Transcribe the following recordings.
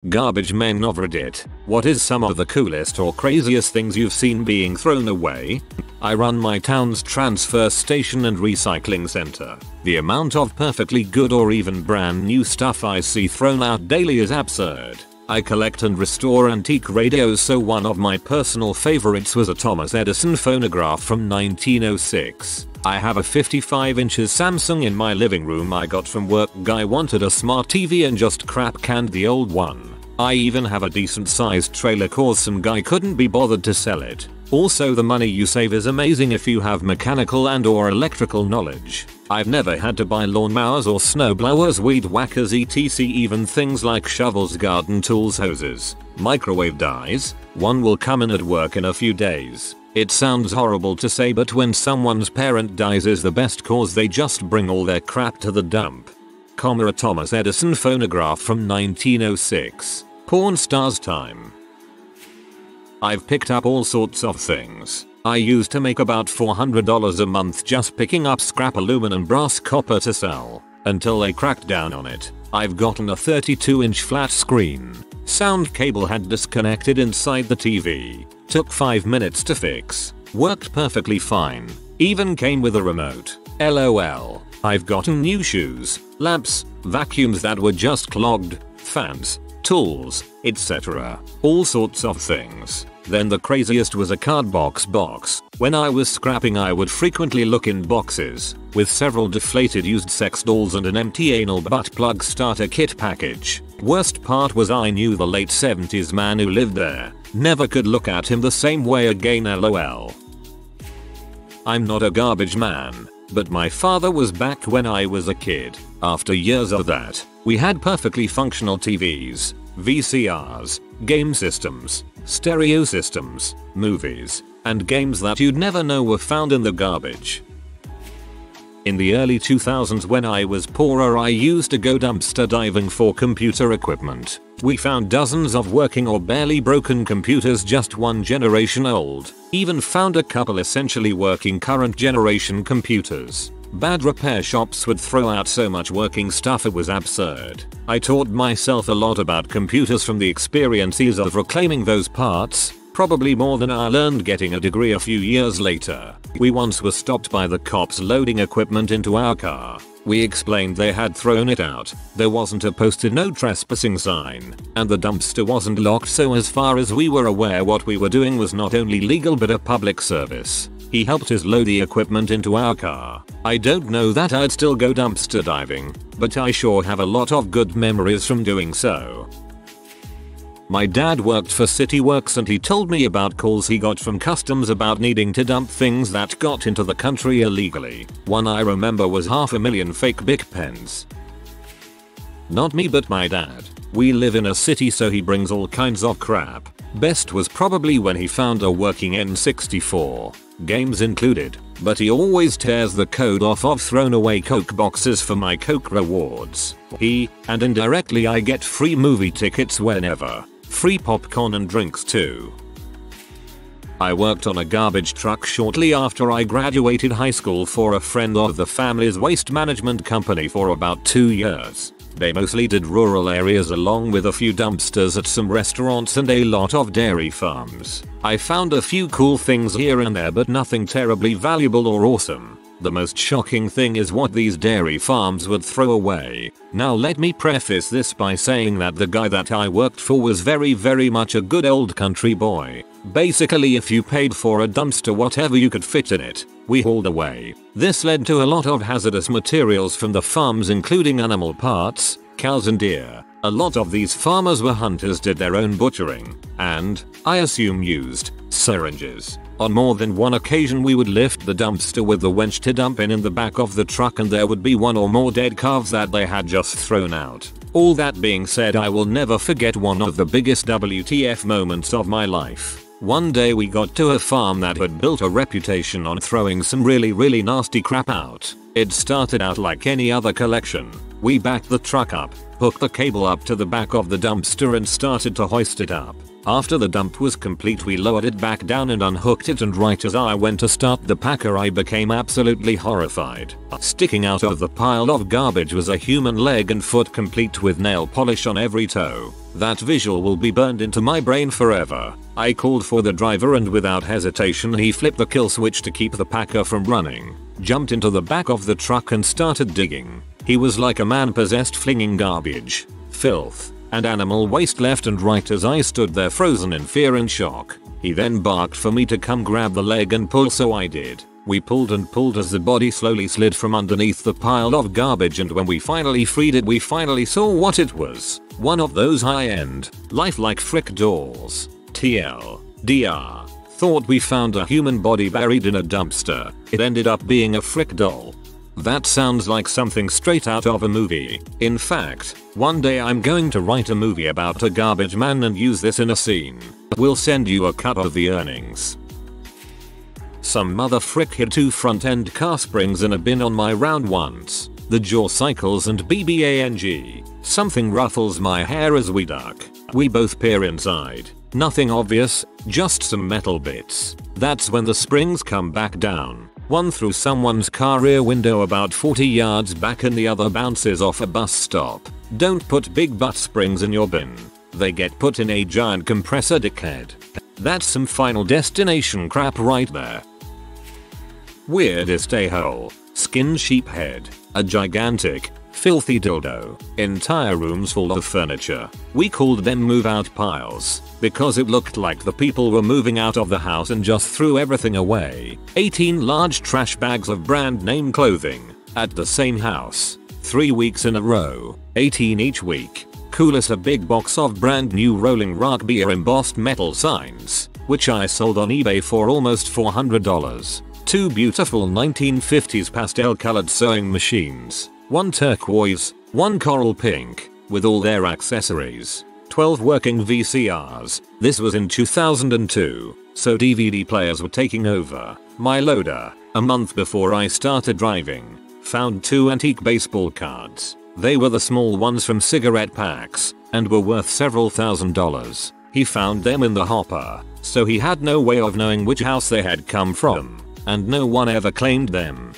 Garbage men of Reddit, what is some of the coolest or craziest things you've seen being thrown away? I run my town's transfer station and recycling center. The amount of perfectly good or even brand new stuff I see thrown out daily is absurd. I collect and restore antique radios, so one of my personal favorites was a Thomas Edison phonograph from 1906. I have a 55 inches Samsung in my living room I got from work. Guy wanted a smart TV and just crap canned the old one. I even have a decent sized trailer cause some guy couldn't be bothered to sell it. Also, the money you save is amazing if you have mechanical and or electrical knowledge. I've never had to buy lawnmowers or snowblowers, weed whackers, etc, even things like shovels, garden tools, hoses, microwave dies. One will come in at work in a few days. It sounds horrible to say, but when someone's parent dies is the best cause they just bring all their crap to the dump. A Thomas Edison phonograph from 1906. Porn stars time. I've picked up all sorts of things. I used to make about $400 a month just picking up scrap aluminum, brass, copper to sell, until they cracked down on it. I've gotten a 32-inch flat screen. Sound cable had disconnected inside the TV. Took 5 minutes to fix. Worked perfectly fine. Even came with a remote. LOL. I've gotten new shoes, lamps, vacuums that were just clogged, fans, tools, etc. All sorts of things. Then the craziest was a card box. When I was scrapping, I would frequently look in boxes with several deflated used sex dolls and an empty anal butt plug starter kit package. Worst part was I knew the late 70s man who lived there. Never could look at him the same way again, LOL. I'm not a garbage man, but my father was back when I was a kid. After years of that, we had perfectly functional TVs, VCRs, game systems, stereo systems, movies, and games that you'd never know were found in the garbage. In the early 2000s, when I was poorer, I used to go dumpster diving for computer equipment. We found dozens of working or barely broken computers just one generation old. Even found a couple essentially working current generation computers. Bad repair shops would throw out so much working stuff it was absurd. I taught myself a lot about computers from the experiences of reclaiming those parts, probably more than I learned getting a degree a few years later. We once were stopped by the cops loading equipment into our car. We explained they had thrown it out. There wasn't a posted no trespassing sign, and the dumpster wasn't locked, so as far as we were aware, what we were doing was not only legal but a public service. He helped us load the equipment into our car. I don't know that I'd still go dumpster diving, but I sure have a lot of good memories from doing so. My dad worked for City Works and he told me about calls he got from customs about needing to dump things that got into the country illegally. One I remember was 500,000 fake Bic pens. Not me, but my dad. We live in a city, so he brings all kinds of crap. Best was probably when he found a working N64, games included, but he always tears the code off of thrown away Coke boxes for my Coke rewards. He, and indirectly I, get free movie tickets whenever. Free popcorn and drinks too. I worked on a garbage truck shortly after I graduated high school for a friend of the family's waste management company for about 2 years. They mostly did rural areas along with a few dumpsters at some restaurants and a lot of dairy farms. I found a few cool things here and there, but nothing terribly valuable or awesome. The most shocking thing is what these dairy farms would throw away. Now let me preface this by saying that the guy that I worked for was very much a good old country boy. Basically, if you paid for a dumpster, whatever you could fit in it, we hauled away. This led to a lot of hazardous materials from the farms, including animal parts, cows and deer. A lot of these farmers were hunters, did their own butchering, and, I assume, used syringes. On more than one occasion we would lift the dumpster with the winch to dump in the back of the truck, and there would be one or more dead calves that they had just thrown out. All that being said, I will never forget one of the biggest WTF moments of my life. One day we got to a farm that had built a reputation on throwing some really nasty crap out. It started out like any other collection. We backed the truck up, hooked the cable up to the back of the dumpster and started to hoist it up. After the dump was complete, we lowered it back down and unhooked it, and right as I went to start the packer, I became absolutely horrified. Sticking out of the pile of garbage was a human leg and foot, complete with nail polish on every toe. That visual will be burned into my brain forever. I called for the driver, and without hesitation he flipped the kill switch to keep the packer from running, jumped into the back of the truck and started digging. He was like a man possessed, flinging garbage, filth, and animal waste left and right as I stood there frozen in fear and shock. He then barked for me to come grab the leg and pull, so I did. We pulled and pulled as the body slowly slid from underneath the pile of garbage, and when we finally freed it, we finally saw what it was. One of those high-end, lifelike frick dolls. TLDR. Thought we found a human body buried in a dumpster. It ended up being a frick doll. That sounds like something straight out of a movie. In fact, one day I'm going to write a movie about a garbage man and use this in a scene. We'll send you a cut of the earnings. Some mother frick hid 2 front-end car springs in a bin on my round once. The jaw cycles and BBANG. Something ruffles my hair as we duck. We both peer inside. Nothing obvious, just some metal bits. That's when the springs come back down. One through someone's car rear window about 40 yards back, and the other bounces off a bus stop. Don't put big butt springs in your bin. They get put in a giant compressor, dickhead. That's some Final Destination crap right there. Weirdest a-hole. Skin sheep head. A gigantic, filthy dildo. Entire rooms full of furniture. We called them move-out piles because it looked like the people were moving out of the house and just threw everything away. 18 large trash bags of brand name clothing at the same house. 3 weeks in a row. 18 each week. Coolest, a big box of brand new Rolling Rock beer embossed metal signs, which I sold on eBay for almost $400. 2 beautiful 1950s pastel colored sewing machines. 1 turquoise, 1 coral pink, with all their accessories. 12 working VCRs. This was in 2002, so DVD players were taking over. My loader, a month before I started driving, found 2 antique baseball cards. They were the small ones from cigarette packs, and were worth several $1,000s. He found them in the hopper, so he had no way of knowing which house they had come from, and no one ever claimed them.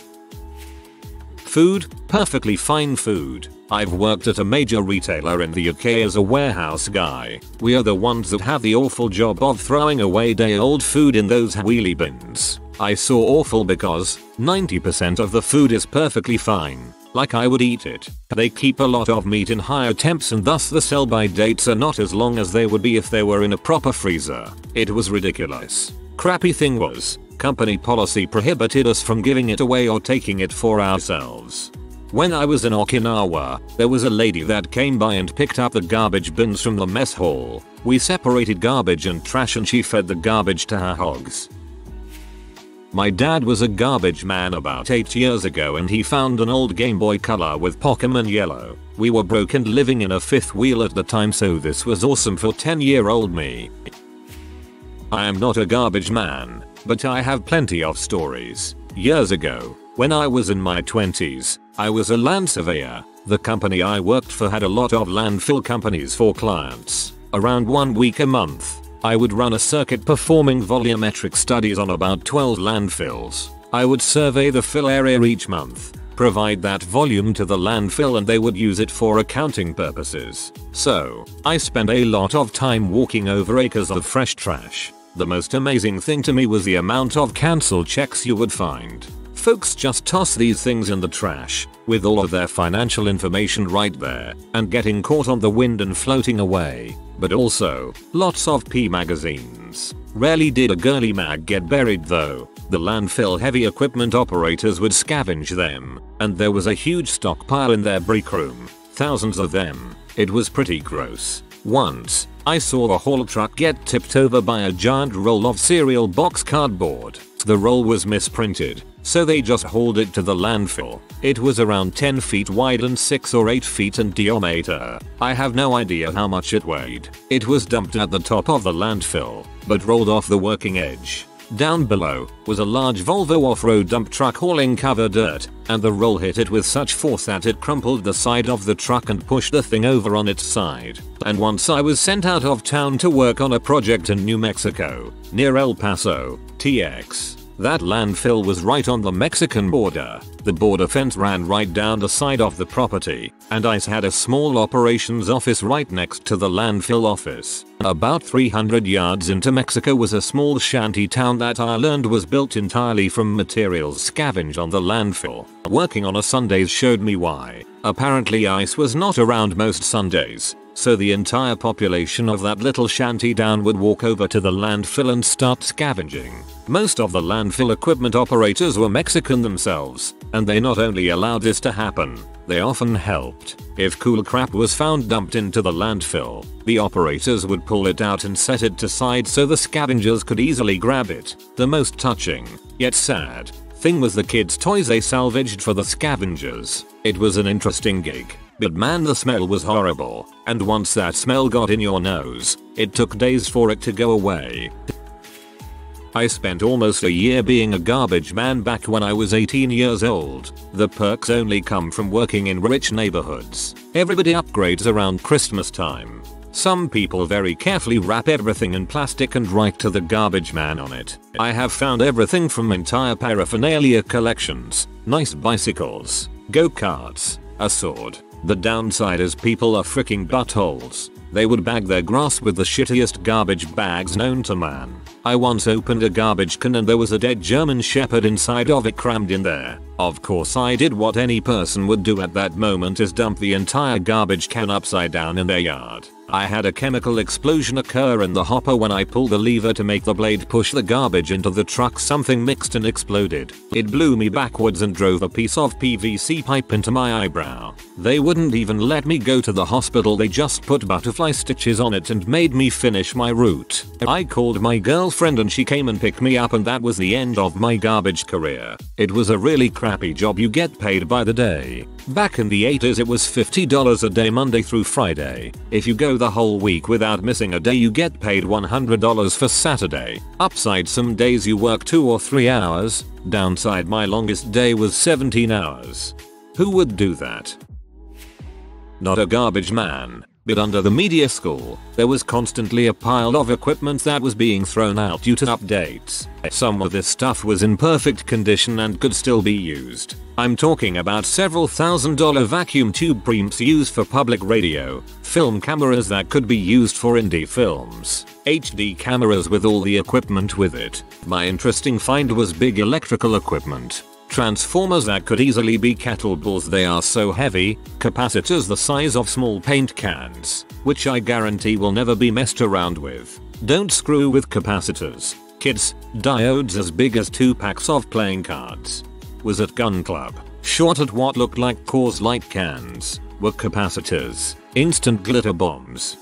Food, perfectly fine food. I've worked at a major retailer in the UK as a warehouse guy. We are the ones that have the awful job of throwing away day-old food in those wheelie bins. I saw awful because 90% of the food is perfectly fine, like I would eat it. They keep a lot of meat in higher temps, and thus the sell-by dates are not as long as they would be if they were in a proper freezer. It was ridiculous. Crappy thing was, company policy prohibited us from giving it away or taking it for ourselves. When I was in Okinawa, there was a lady that came by and picked up the garbage bins from the mess hall. We separated garbage and trash, and she fed the garbage to her hogs. My dad was a garbage man about 8 years ago, and he found an old Game Boy Color with Pokemon Yellow. We were broke and living in a fifth wheel at the time, so this was awesome for 10-year-old me. I am not a garbage man, but I have plenty of stories. Years ago, when I was in my 20s, I was a land surveyor. The company I worked for had a lot of landfill companies for clients. Around 1 week a month, I would run a circuit performing volumetric studies on about 12 landfills. I would survey the fill area each month, provide that volume to the landfill, and they would use it for accounting purposes. So, I spent a lot of time walking over acres of fresh trash. The most amazing thing to me was the amount of cancel checks you would find. Folks just toss these things in the trash, with all of their financial information right there, and getting caught on the wind and floating away. But also, lots of P magazines. Rarely did a girly mag get buried though. The landfill heavy equipment operators would scavenge them, and there was a huge stockpile in their break room. Thousands of them. It was pretty gross. Once, I saw a haul truck get tipped over by a giant roll of cereal box cardboard. The roll was misprinted, so they just hauled it to the landfill. It was around 10 feet wide and 6 or 8 feet in diameter. I have no idea how much it weighed. It was dumped at the top of the landfill, but rolled off the working edge. Down below was a large Volvo off-road dump truck hauling cover dirt, and the roll hit it with such force that it crumpled the side of the truck and pushed the thing over on its side. And once I was sent out of town to work on a project in New Mexico, near El Paso, TX. That landfill was right on the Mexican border. The border fence ran right down the side of the property, and ICE had a small operations office right next to the landfill office. About 300 yards into Mexico was a small shanty town that I learned was built entirely from materials scavenged on the landfill. Working on a Sundays showed me why. Apparently ICE was not around most Sundays, so the entire population of that little shanty town would walk over to the landfill and start scavenging. Most of the landfill equipment operators were Mexican themselves, and they not only allowed this to happen, they often helped. If cool crap was found dumped into the landfill, the operators would pull it out and set it aside so the scavengers could easily grab it. The most touching, yet sad, thing was the kids' toys they salvaged for the scavengers. It was an interesting gig. But man, the smell was horrible, and once that smell got in your nose, it took days for it to go away. I spent almost a year being a garbage man back when I was 18 years old. The perks only come from working in rich neighborhoods. Everybody upgrades around Christmas time. Some people very carefully wrap everything in plastic and write to the garbage man on it. I have found everything from entire paraphernalia collections, nice bicycles, go-karts, a sword. The downside is people are freaking buttholes. They would bag their grass with the shittiest garbage bags known to man. I once opened a garbage can and there was a dead German Shepherd inside of it crammed in there. Of course I did what any person would do at that moment, is dump the entire garbage can upside down in their yard. I had a chemical explosion occur in the hopper when I pulled the lever to make the blade push the garbage into the truck. Something mixed and exploded. It blew me backwards and drove a piece of PVC pipe into my eyebrow. They wouldn't even let me go to the hospital, they just put butterfly stitches on it and made me finish my route. I called my girlfriend and she came and picked me up, and that was the end of my garbage career. It was a really crappy job, you get paid by the day. Back in the 80s it was $50 a day Monday through Friday. If you go the whole week without missing a day you get paid $100 for Saturday. Upside, some days you work 2 or 3 hours. Downside, my longest day was 17 hours. Who would do that? Not a garbage man. But under the media school, there was constantly a pile of equipment that was being thrown out due to updates. Some of this stuff was in perfect condition and could still be used. I'm talking about several $1,000 vacuum tube preamps used for public radio, film cameras that could be used for indie films, HD cameras with all the equipment with it. My interesting find was big electrical equipment. Transformers that could easily be kettleballs, they are so heavy, capacitors the size of small paint cans, which I guarantee will never be messed around with. Don't screw with capacitors, kids. Diodes as big as 2 packs of playing cards. Was at gun club, shot at what looked like Coors Light cans, were capacitors, instant glitter bombs.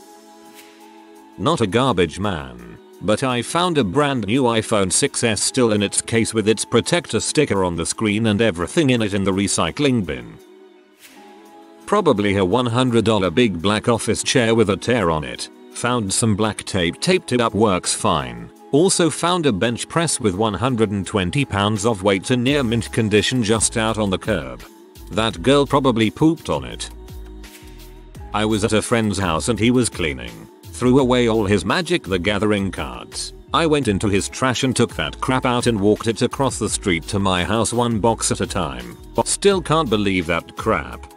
Not a garbage man. But I found a brand new iPhone 6s still in its case with its protector sticker on the screen and everything in it in the recycling bin. Probably a $100 big black office chair with a tear on it. Found some black tape, taped it up, works fine. Also found a bench press with 120 pounds of weight in near mint condition just out on the curb. That girl probably pooped on it. I was at a friend's house and he was cleaning. Threw away all his Magic the Gathering cards. I went into his trash and took that crap out and walked it across the street to my house, one box at a time. Still can't believe that crap.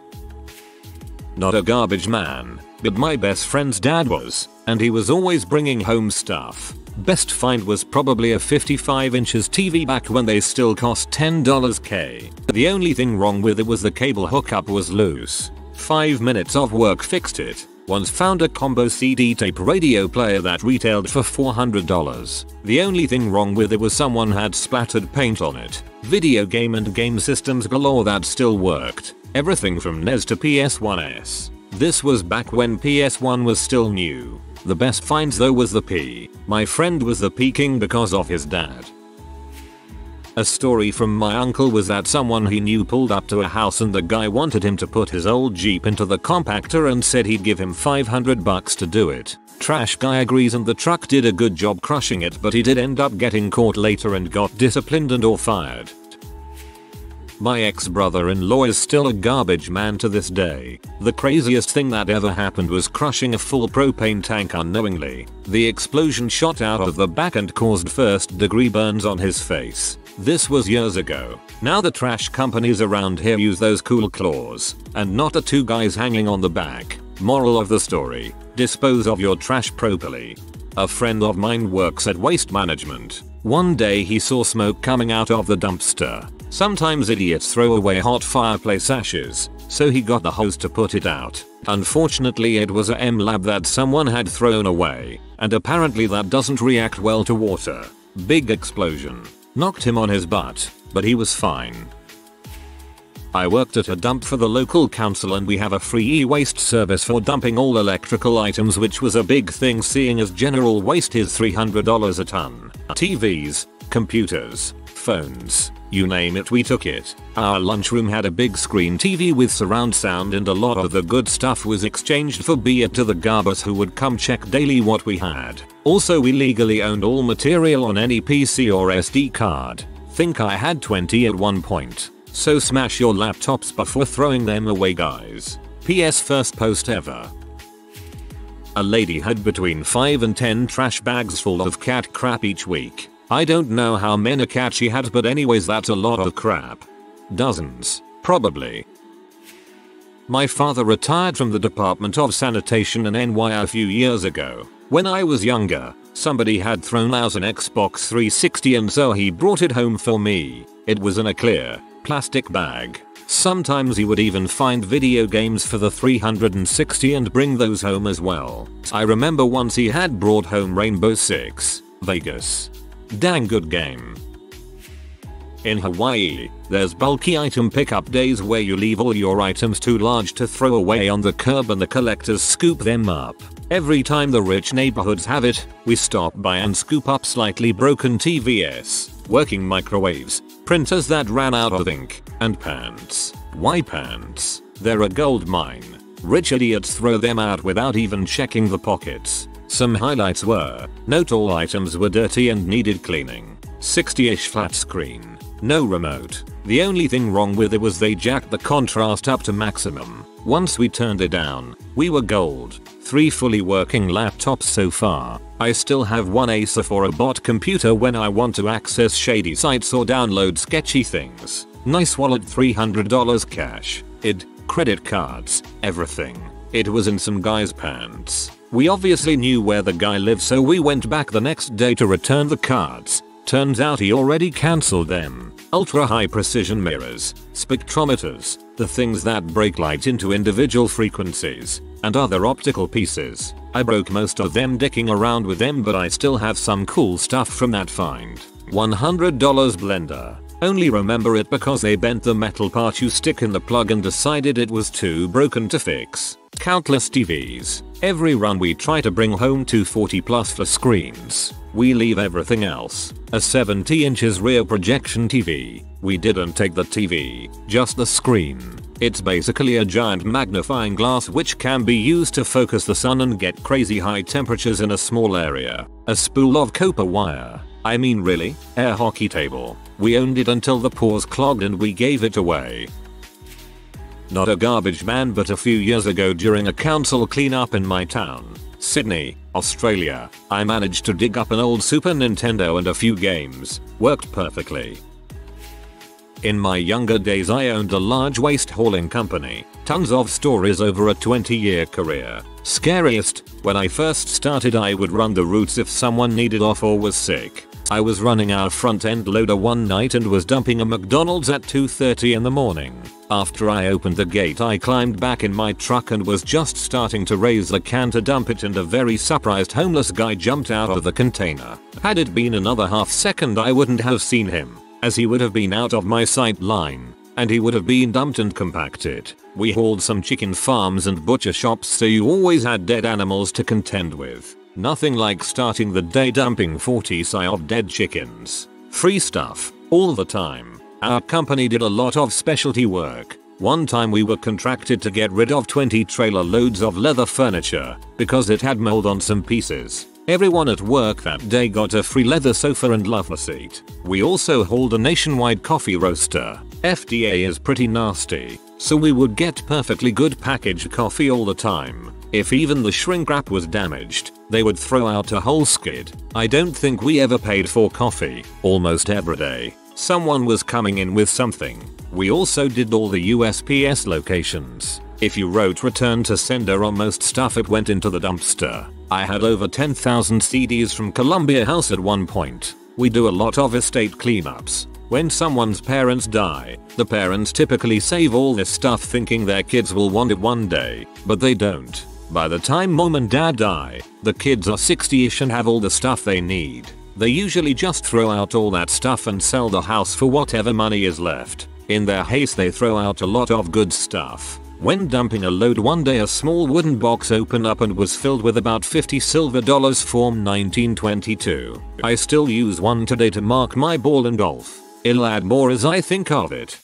Not a garbage man, but my best friend's dad was, and he was always bringing home stuff. Best find was probably a 55 inches TV back when they still cost $10 K. The only thing wrong with it was the cable hookup was loose. 5 minutes of work fixed it. Once found a combo CD tape radio player that retailed for $400. The only thing wrong with it was someone had splattered paint on it. Video game and game systems galore that still worked. Everything from NES to PS1s. This was back when PS1 was still new. The best finds though was the P. My friend was the P king because of his dad. A story from my uncle was that someone he knew pulled up to a house and the guy wanted him to put his old Jeep into the compactor and said he'd give him $500 to do it. Trash guy agrees and the truck did a good job crushing it, but he did end up getting caught later and got disciplined and or fired. My ex-brother-in-law is still a garbage man to this day. The craziest thing that ever happened was crushing a full propane tank unknowingly. The explosion shot out of the back and caused first-degree burns on his face. This was years ago. Now the trash companies around here use those cool claws, and not the two guys hanging on the back. Moral of the story: dispose of your trash properly. A friend of mine works at waste management. One day he saw smoke coming out of the dumpster. Sometimes idiots throw away hot fireplace ashes, so he got the hose to put it out. Unfortunately it was a M-Lab that someone had thrown away, and apparently that doesn't react well to water. Big explosion. Knocked him on his butt, but he was fine. I worked at a dump for the local council and we have a free e-waste service for dumping all electrical items, which was a big thing seeing as general waste is $300 a ton. TVs, computers, phones, you name it, we took it. Our lunchroom had a big screen TV with surround sound and a lot of the good stuff was exchanged for beer to the garbers who would come check daily what we had. Also we legally owned all material on any PC or SD card. Think I had 20 at one point. So smash your laptops before throwing them away, guys. PS first post ever. A lady had between 5 and 10 trash bags full of cat crap each week. I don't know how many cats she had, but anyways that's a lot of crap. Dozens, probably. My father retired from the Department of Sanitation in NY a few years ago. When I was younger, somebody had thrown out an Xbox 360 and so he brought it home for me. It was in a clear plastic bag. Sometimes he would even find video games for the 360 and bring those home as well. I remember once he had brought home Rainbow Six Vegas. Dang good game. In Hawaii, there's bulky item pickup days where you leave all your items too large to throw away on the curb and the collectors scoop them up. Every time the rich neighborhoods have it, we stop by and scoop up slightly broken TVs, working microwaves, printers that ran out of ink, and pants. Why pants? They're a gold mine. Rich idiots throw them out without even checking the pockets. Some highlights were: not all items were dirty and needed cleaning. 60-ish flat screen. No remote. The only thing wrong with it was they jacked the contrast up to maximum. Once we turned it down, we were gold. 3 fully working laptops so far. I still have one Acer for a bot computer when I want to access shady sites or download sketchy things. Nice wallet, $300 cash. Credit cards, everything. It was in some guy's pants. We obviously knew where the guy lived, so we went back the next day to return the cards. Turns out he already cancelled them. Ultra high precision mirrors, spectrometers, the things that break light into individual frequencies, and other optical pieces. I broke most of them dicking around with them, but I still have some cool stuff from that find. $100 blender. Only remember it because they bent the metal part you stick in the plug and decided it was too broken to fix. Countless TVs. Every run we try to bring home 240 plus for screens. We leave everything else. A 70 inches rear projection TV. We didn't take the TV, just the screen. It's basically a giant magnifying glass which can be used to focus the sun and get crazy high temperatures in a small area. A spool of copper wire. I mean really? Air hockey table. We owned it until the pores clogged and we gave it away. Not a garbage man, but a few years ago during a council cleanup in my town, Sydney, Australia, I managed to dig up an old Super Nintendo and a few games. Worked perfectly. In my younger days I owned a large waste hauling company. Tons of stories over a 20-year career. Scariest, when I first started I would run the routes if someone needed off or was sick. I was running our front end loader one night and was dumping a McDonald's at 2:30 in the morning. After I opened the gate I climbed back in my truck and was just starting to raise the can to dump it, and a very surprised homeless guy jumped out of the container. Had it been another half second I wouldn't have seen him, as he would have been out of my sight line, and he would have been dumped and compacted. We hauled some chicken farms and butcher shops, so you always had dead animals to contend with. Nothing like starting the day dumping 40 of dead chickens. Free stuff. all the time. Our company did a lot of specialty work. One time we were contracted to get rid of 20 trailer loads of leather furniture because it had mold on some pieces. Everyone at work that day got a free leather sofa and lover seat. We also hauled a nationwide coffee roaster. FDA is pretty nasty, so we would get perfectly good packaged coffee all the time. If even the shrink wrap was damaged, they would throw out a whole skid. I don't think we ever paid for coffee. Almost every day, someone was coming in with something. We also did all the USPS locations. If you wrote return to sender on most stuff, it went into the dumpster. I had over 10,000 CDs from Columbia House at one point. We do a lot of estate cleanups. When someone's parents die, the parents typically save all this stuff thinking their kids will want it one day, but they don't. By the time mom and dad die, the kids are 60ish and have all the stuff they need. They usually just throw out all that stuff and sell the house for whatever money is left. In their haste they throw out a lot of good stuff. When dumping a load one day, a small wooden box opened up and was filled with about 50 silver dollars from 1922. I still use one today to mark my ball and golf. I'll add more as I think of it.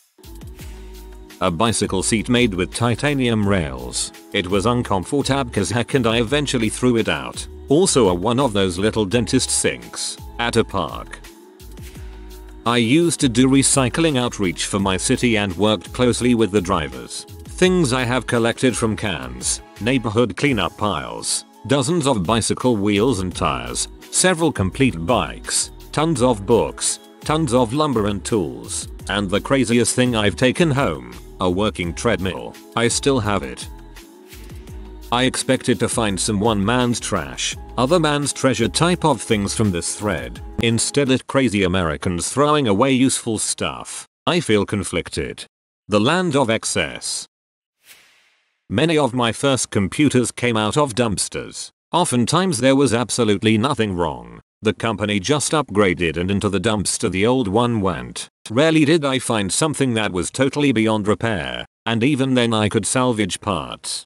A bicycle seat made with titanium rails. It was uncomfortable as heck and I eventually threw it out. Also one of those little dentist sinks at a park. I used to do recycling outreach for my city and worked closely with the drivers. Things I have collected from cans, neighborhood cleanup piles, dozens of bicycle wheels and tires, several complete bikes, tons of books, tons of lumber and tools, and the craziest thing I've taken home, a working treadmill. I still have it. I expected to find some one man's trash, other man's treasure type of things from this thread. Instead it's crazy Americans throwing away useful stuff. I feel conflicted. The land of excess. Many of my first computers came out of dumpsters. Oftentimes there was absolutely nothing wrong. The company just upgraded and into the dumpster the old one went. Rarely did I find something that was totally beyond repair, and even then I could salvage parts.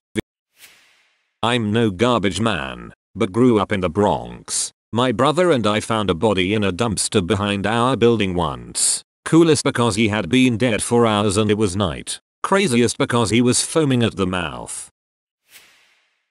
I'm no garbage man, but grew up in the Bronx. My brother and I found a body in a dumpster behind our building once. Coolest because he had been dead for hours and it was night. Craziest because he was foaming at the mouth.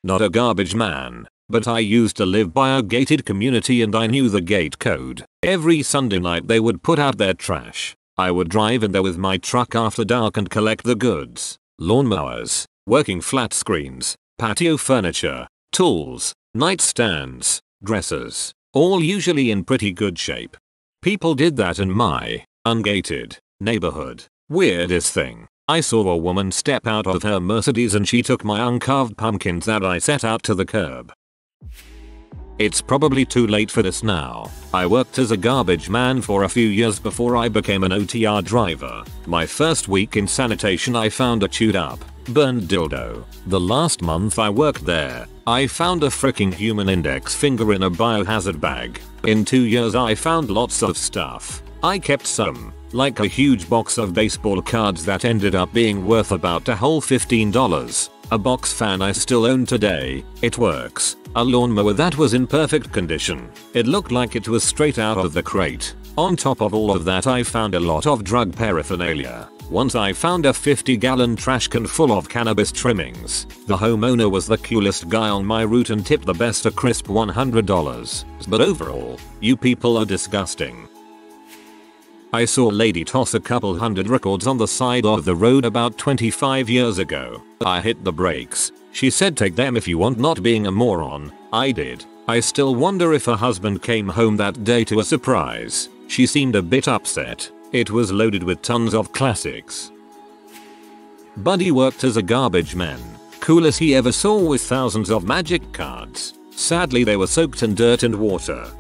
Not a garbage man, but I used to live by a gated community and I knew the gate code. Every Sunday night they would put out their trash. I would drive in there with my truck after dark and collect the goods. Lawnmowers, working flat screens, patio furniture, tools, nightstands, dressers, all usually in pretty good shape. People did that in my ungated neighborhood. Weirdest thing. I saw a woman step out of her Mercedes and she took my uncarved pumpkins that I set out to the curb. It's probably too late for this now. I worked as a garbage man for a few years before I became an OTR driver. My first week in sanitation I found a chewed up, burned dildo. The last month I worked there, I found a freaking human index finger in a biohazard bag. In 2 years I found lots of stuff. I kept some, like a huge box of baseball cards that ended up being worth about a whole $15. A box fan I still own today. It works. A lawnmower that was in perfect condition. It looked like it was straight out of the crate. On top of all of that I found a lot of drug paraphernalia. Once I found a 50-gallon trash can full of cannabis trimmings. The homeowner was the coolest guy on my route and tipped the best a crisp $100. But overall, you people are disgusting. I saw a lady toss a couple hundred records on the side of the road about 25 years ago. I hit the brakes. She said take them if you want, not being a moron. I did. I still wonder if her husband came home that day to a surprise. She seemed a bit upset. It was loaded with tons of classics. Buddy worked as a garbage man. Coolest he ever saw with thousands of magic cards. Sadly they were soaked in dirt and water.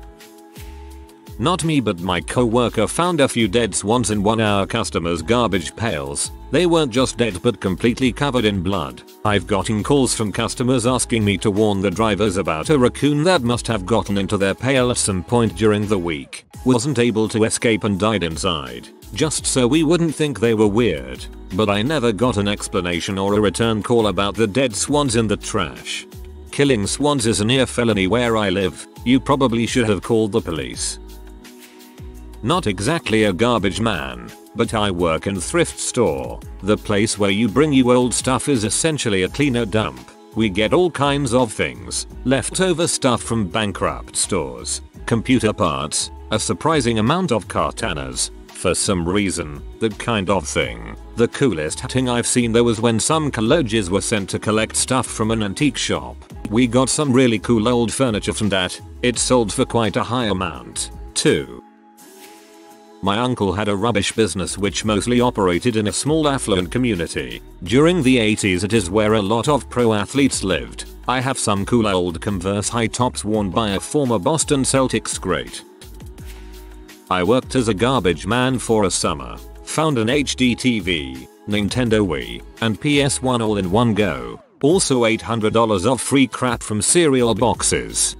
Not me, but my co-worker found a few dead swans in one of our customers' garbage pails. They weren't just dead but completely covered in blood. I've gotten calls from customers asking me to warn the drivers about a raccoon that must have gotten into their pail at some point during the week. Wasn't able to escape and died inside. Just so we wouldn't think they were weird. But I never got an explanation or a return call about the dead swans in the trash. Killing swans is a near felony where I live. You probably should have called the police. Not exactly a garbage man, but I work in thrift store. The place where you bring your old stuff is essentially a cleaner dump. We get all kinds of things, leftover stuff from bankrupt stores, computer parts, a surprising amount of katanas, for some reason, that kind of thing. The coolest thing I've seen though was when some colleges were sent to collect stuff from an antique shop. We got some really cool old furniture from that. It sold for quite a high amount, too. My uncle had a rubbish business which mostly operated in a small affluent community. During the 80s it is where a lot of pro athletes lived. I have some cool old Converse high tops worn by a former Boston Celtics great. I worked as a garbage man for a summer. Found an HD TV, Nintendo Wii, and PS1 all in one go. Also $800 of free crap from cereal boxes.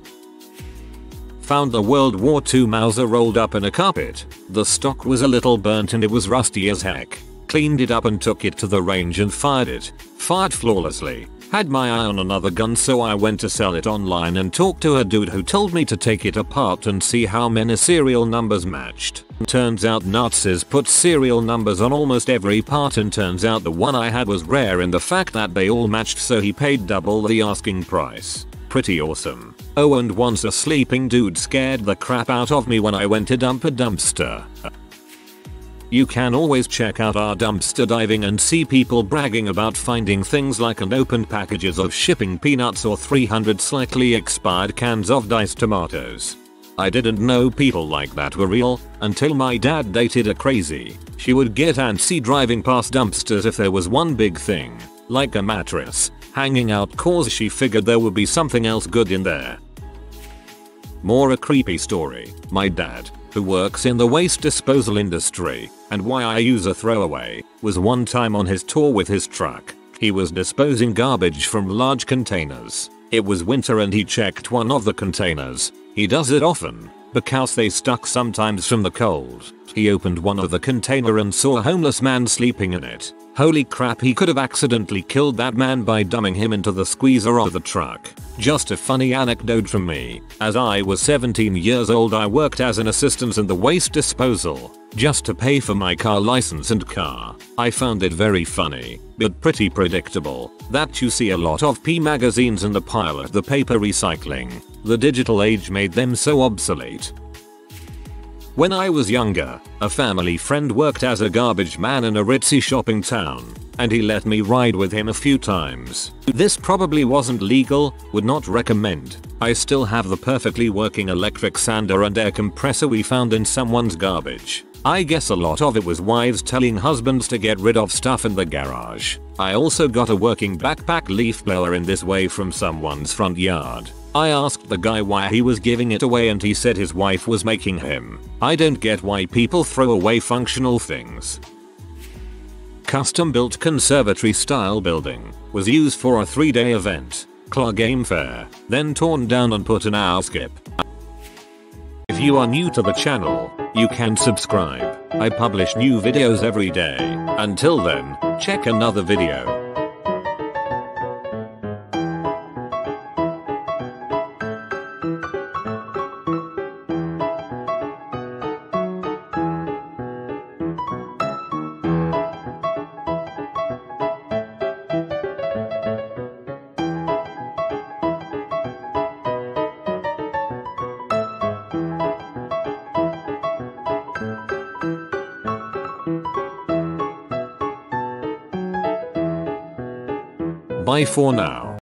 Found the World War II Mauser rolled up in a carpet. The stock was a little burnt and it was rusty as heck. Cleaned it up and took it to the range and fired it. Fired flawlessly. Had my eye on another gun, so I went to sell it online and talked to a dude who told me to take it apart and see how many serial numbers matched. Turns out Nazis put serial numbers on almost every part, and turns out the one I had was rare in the fact that they all matched, so he paid double the asking price. Pretty awesome. Oh, and once a sleeping dude scared the crap out of me when I went to dump a dumpster. You can always check out our dumpster diving and see people bragging about finding things like unopened packages of shipping peanuts or 300 slightly expired cans of diced tomatoes. I didn't know people like that were real until my dad dated a crazy. She would get antsy driving past dumpsters if there was one big thing, like a mattress, hanging out, cause she figured there would be something else good in there. More a creepy story. My dad, who works in the waste disposal industry, and why I use a throwaway, was one time on his tour with his truck. He was disposing garbage from large containers. It was winter and he checked one of the containers. He does it often, because they stuck sometimes from the cold. He opened one of the container and saw a homeless man sleeping in it. Holy crap, he could have accidentally killed that man by dumbing him into the squeezer of the truck. Just a funny anecdote from me. As I was 17 years old, I worked as an assistant in the waste disposal, just to pay for my car license and car. I found it very funny, but pretty predictable, that you see a lot of P magazines in the pile at the paper recycling. The digital age made them so obsolete. When I was younger, a family friend worked as a garbage man in a ritzy shopping town, and he let me ride with him a few times. This probably wasn't legal, would not recommend. I still have the perfectly working electric sander and air compressor we found in someone's garbage. I guess a lot of it was wives telling husbands to get rid of stuff in the garage. I also got a working backpack leaf blower in this way from someone's front yard. I asked the guy why he was giving it away and he said his wife was making him. I don't get why people throw away functional things. Custom built conservatory style building was used for a 3-day event, Claw Game Fair, then torn down and put in our skip. If you are new to the channel, you can subscribe. I publish new videos every day. Until then, check another video. Bye for now.